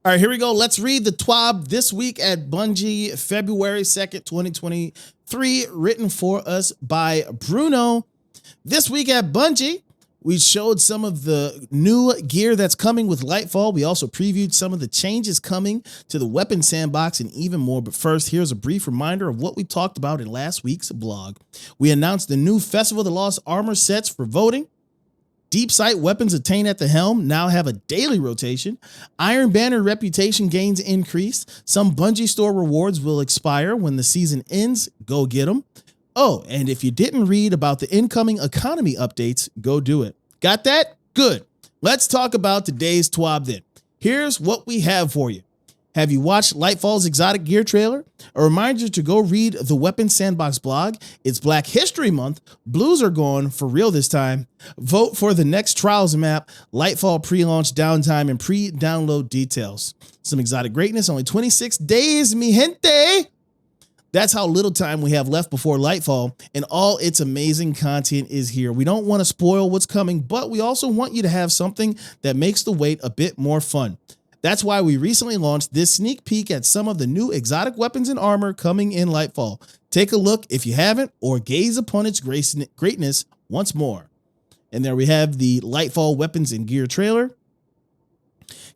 All right, here we go. Let's read the TWAB this week at Bungie, February 2nd, 2023, written for us by Bruno. This week at Bungie, we showed some of the new gear that's coming with Lightfall. We also previewed some of the changes coming to the weapon sandbox and even more. But first, here's a brief reminder of what we talked about in last week's blog. We announced the new Festival of the Lost Armor sets for voting. Deep sight weapons attained at the helm now have a daily rotation. Iron Banner reputation gains increased. Some Bungie store rewards will expire when the season ends. Go get them. Oh, and if you didn't read about the incoming economy updates, go do it. Got that? Good. Let's talk about today's TWAB then. Here's what we have for you. Have you watched Lightfall's exotic gear trailer? A reminder to go read the Weapons Sandbox blog. It's Black History Month. Blues are gone for real this time. Vote for the next Trials map, Lightfall pre-launch downtime, and pre-download details. Some exotic greatness, only 26 days, mi gente. That's how little time we have left before Lightfall, and all its amazing content is here. We don't want to spoil what's coming, but we also want you to have something that makes the wait a bit more fun. That's why we recently launched this sneak peek at some of the new exotic weapons and armor coming in Lightfall. Take a look if you haven't, or gaze upon its greatness once more. And there we have the Lightfall weapons and gear trailer.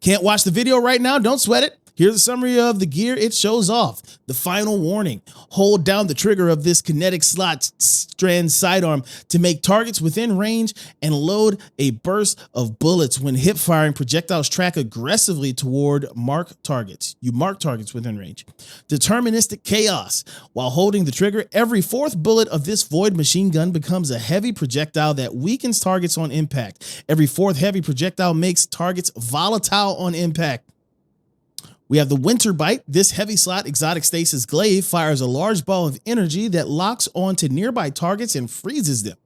Can't watch the video right now? Don't sweat it. Here's a summary of the gear it shows off. The final warning: hold down the trigger of this kinetic slot strand sidearm to make targets within range and load a burst of bullets. When hip firing, projectiles track aggressively toward mark targets. You mark targets within range. Deterministic chaos: while holding the trigger, every fourth bullet of this void machine gun becomes a heavy projectile that weakens targets on impact. Every fourth heavy projectile makes targets volatile on impact. We have the Winter Bite. This heavy slot exotic stasis glaive fires a large ball of energy that locks onto nearby targets and freezes them.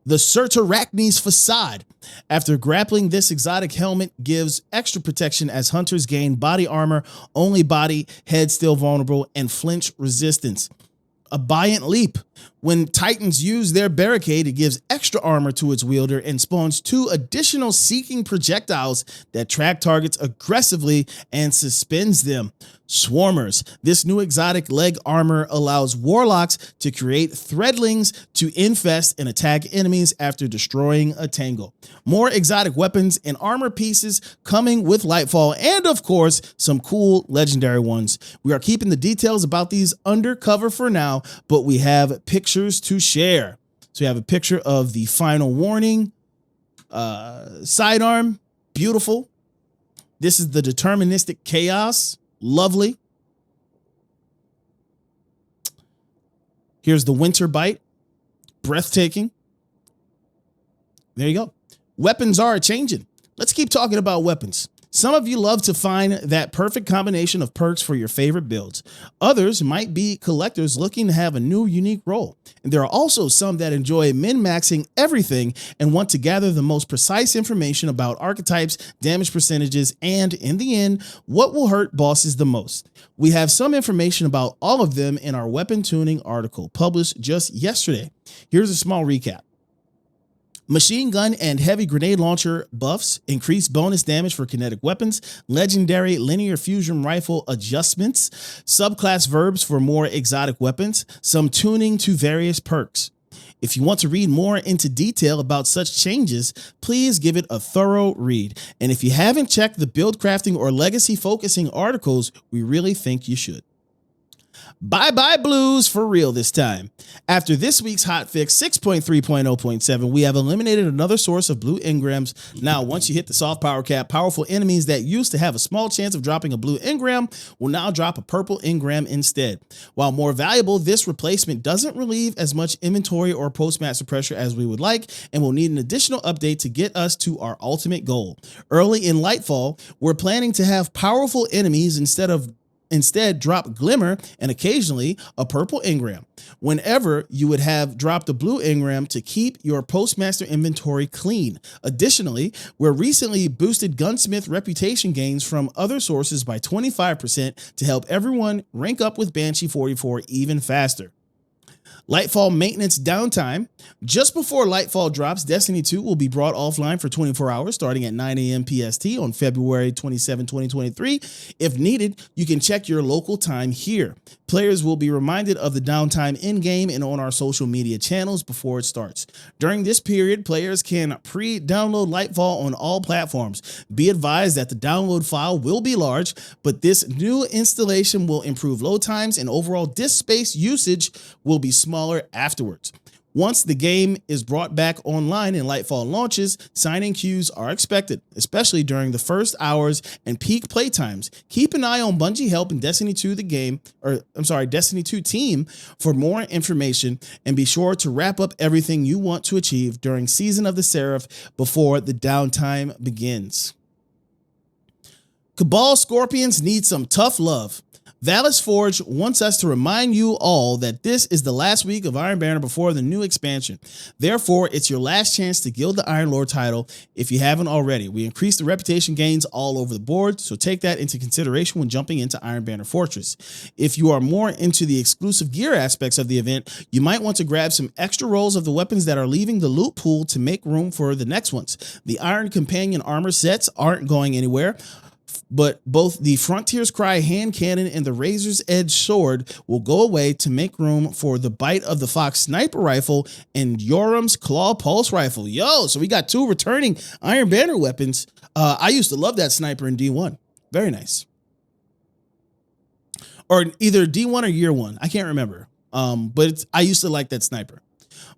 The Certarachnes Facade. After grappling, this exotic helmet gives extra protection as hunters gain body armor, only body, head still vulnerable, and flinch resistance. Abiant Leap. When Titans use their barricade, it gives extra armor to its wielder and spawns 2 additional seeking projectiles that track targets aggressively and suspends them. Swarmers. This new exotic leg armor allows warlocks to create threadlings to infest and attack enemies after destroying a tangle. More exotic weapons and armor pieces coming with Lightfall, and of course, some cool legendary ones. We are keeping the details about these undercover for now, but we have pictures to share. So we have a picture of the final warning sidearm. Beautiful. This is the deterministic chaos. Lovely. Here's the Winter Bite. Breathtaking. There you go. Weapons are changing. Let's keep talking about weapons. Some of you love to find that perfect combination of perks for your favorite builds. Others might be collectors looking to have a new unique role. And there are also some that enjoy min-maxing everything and want to gather the most precise information about archetypes, damage percentages, and in the end, what will hurt bosses the most. We have some information about all of them in our weapon tuning article published just yesterday. Here's a small recap. Machine gun and heavy grenade launcher buffs, increased bonus damage for kinetic weapons, legendary linear fusion rifle adjustments, subclass verbs for more exotic weapons, some tuning to various perks. If you want to read more into detail about such changes, please give it a thorough read. And if you haven't checked the build crafting or legacy focusing articles, we really think you should. Bye-bye blues for real this time. After this week's hotfix 6.3.0.7, we have eliminated another source of blue engrams. Now, once you hit the soft power cap, powerful enemies that used to have a small chance of dropping a blue engram will now drop a purple engram instead. While more valuable, this replacement doesn't relieve as much inventory or postmaster pressure as we would like, and will need an additional update to get us to our ultimate goal. Early in Lightfall, we're planning to have powerful enemies instead drop glimmer and occasionally a purple engram. Whenever you would have dropped a blue engram to keep your postmaster inventory clean. Additionally, we're recently boosted gunsmith reputation gains from other sources by 25% to help everyone rank up with Banshee 44 even faster. Lightfall maintenance downtime. Just before Lightfall drops, Destiny 2 will be brought offline for 24 hours starting at 9 a.m. PST on February 27, 2023. If needed, you can check your local time here. Players will be reminded of the downtime in-game and on our social media channels before it starts. During this period, players can pre-download Lightfall on all platforms. Be advised that the download file will be large, but this new installation will improve load times and overall disk space usage will be smaller afterwards. Once the game is brought back online and Lightfall launches, signing queues are expected, especially during the first hours and peak play times. Keep an eye on Bungie Help and Destiny 2 Destiny 2 team for more information, and be sure to wrap up everything you want to achieve during Season of the Seraph before the downtime begins. Cabal Scorpions need some tough love. Valis Forge wants us to remind you all that this is the last week of Iron Banner before the new expansion. Therefore, it's your last chance to gild the Iron Lord title if you haven't already. We increased the reputation gains all over the board, so take that into consideration when jumping into Iron Banner Fortress. If you are more into the exclusive gear aspects of the event, you might want to grab some extra rolls of the weapons that are leaving the loot pool to make room for the next ones. The Iron Companion armor sets aren't going anywhere, but both the Frontier's Cry hand cannon and the Razor's Edge sword will go away to make room for the Bite of the Fox sniper rifle and Yoram's Claw pulse rifle. Yo, so we got two returning Iron Banner weapons. I used to love that sniper in D1. Very nice. Or either D1 or Year 1. I can't remember. But I used to like that sniper.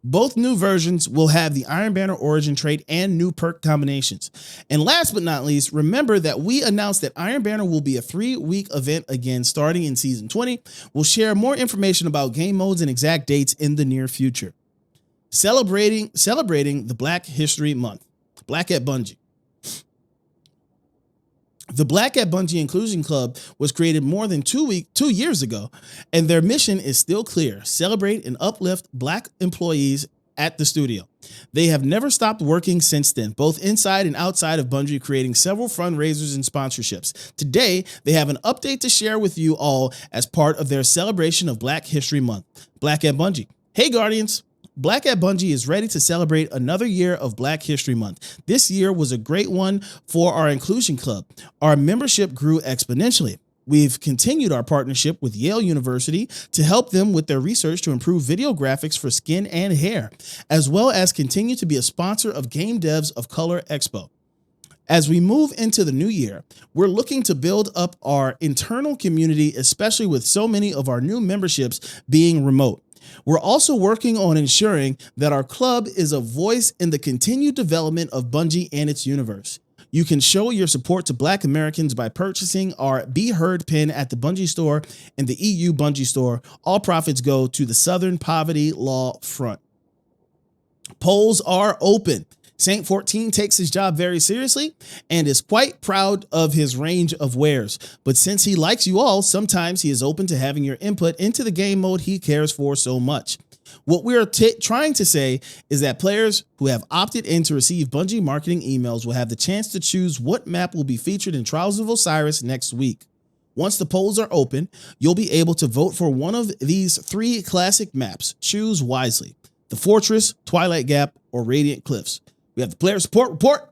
Both new versions will have the Iron Banner origin trait and new perk combinations. And last but not least, remember that we announced that Iron Banner will be a 3-week event again starting in Season 20. We'll share more information about game modes and exact dates in the near future. Celebrating the Black History Month. Black at Bungie. The Black at Bungie Inclusion Club was created more than 2 years ago, and their mission is still clear: celebrate and uplift Black employees at the studio. They have never stopped working since then, both inside and outside of Bungie, creating several fundraisers and sponsorships. Today, they have an update to share with you all as part of their celebration of Black History Month. Black at Bungie. Hey, Guardians. Black at Bungie is ready to celebrate another year of Black History Month. This year was a great one for our Inclusion Club. Our membership grew exponentially. We've continued our partnership with Yale University to help them with their research to improve video graphics for skin and hair, as well as continue to be a sponsor of Game Devs of Color Expo. As we move into the new year, we're looking to build up our internal community, especially with so many of our new memberships being remote. We're also working on ensuring that our club is a voice in the continued development of Bungie and its universe. You can show your support to Black Americans by purchasing our Be Heard pin at the Bungie store and the EU Bungie store. All profits go to the Southern Poverty Law Front. Polls are open. Saint 14 takes his job very seriously and is quite proud of his range of wares. But since he likes you all, sometimes he is open to having your input into the game mode he cares for so much. What we're trying to say is that players who have opted in to receive Bungie marketing emails will have the chance to choose what map will be featured in Trials of Osiris next week. Once the polls are open, you'll be able to vote for one of these 3 classic maps. Choose wisely: the Fortress, Twilight Gap, or Radiant Cliffs. We have the player support report,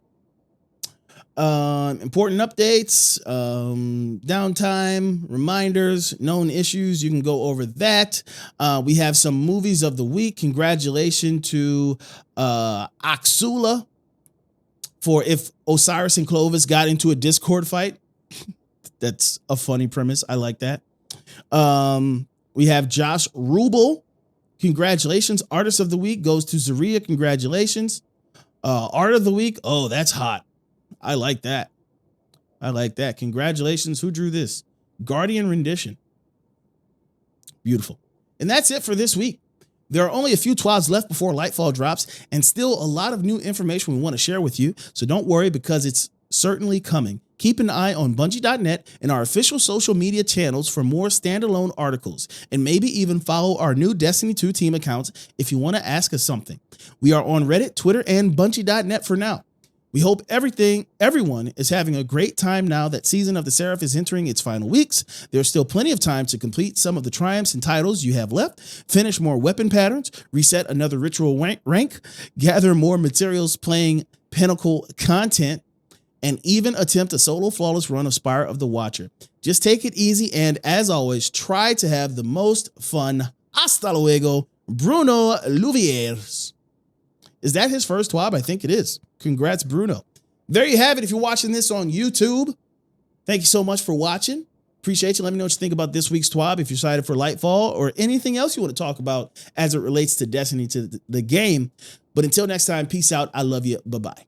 important updates, downtime, reminders, known issues. You can go over that. We have some movies of the week. Congratulations to Axula for If Osiris and Clovis Got Into a Discord Fight. That's a funny premise. I like that. We have Josh Rubel. Congratulations. Artist of the week goes to Zaria. Congratulations. Art of the week. Oh, that's hot. I like that. I like that. Congratulations. Who drew this? Guardian Rendition. Beautiful. And that's it for this week. There are only a few TWABs left before Lightfall drops, and still a lot of new information we want to share with you. So don't worry, because it's certainly coming. Keep an eye on Bungie.net and our official social media channels for more standalone articles, and maybe even follow our new Destiny 2 team accounts if you want to ask us something. We are on Reddit, Twitter, and Bungie.net for now. We hope everyone is having a great time now that Season of the Seraph is entering its final weeks. There's still plenty of time to complete some of the triumphs and titles you have left, finish more weapon patterns, reset another ritual rank, gather more materials playing Pinnacle content, and even attempt a solo flawless run of Spire of the Watcher. Just take it easy and, as always, try to have the most fun. Hasta luego, Bruno Louviers. Is that his first TWAB? I think it is. Congrats, Bruno. There you have it. If you're watching this on YouTube, thank you so much for watching. Appreciate you. Let me know what you think about this week's TWAB, if you're excited for Lightfall or anything else you want to talk about as it relates to Destiny, to the game. But until next time, peace out. I love you. Bye-bye.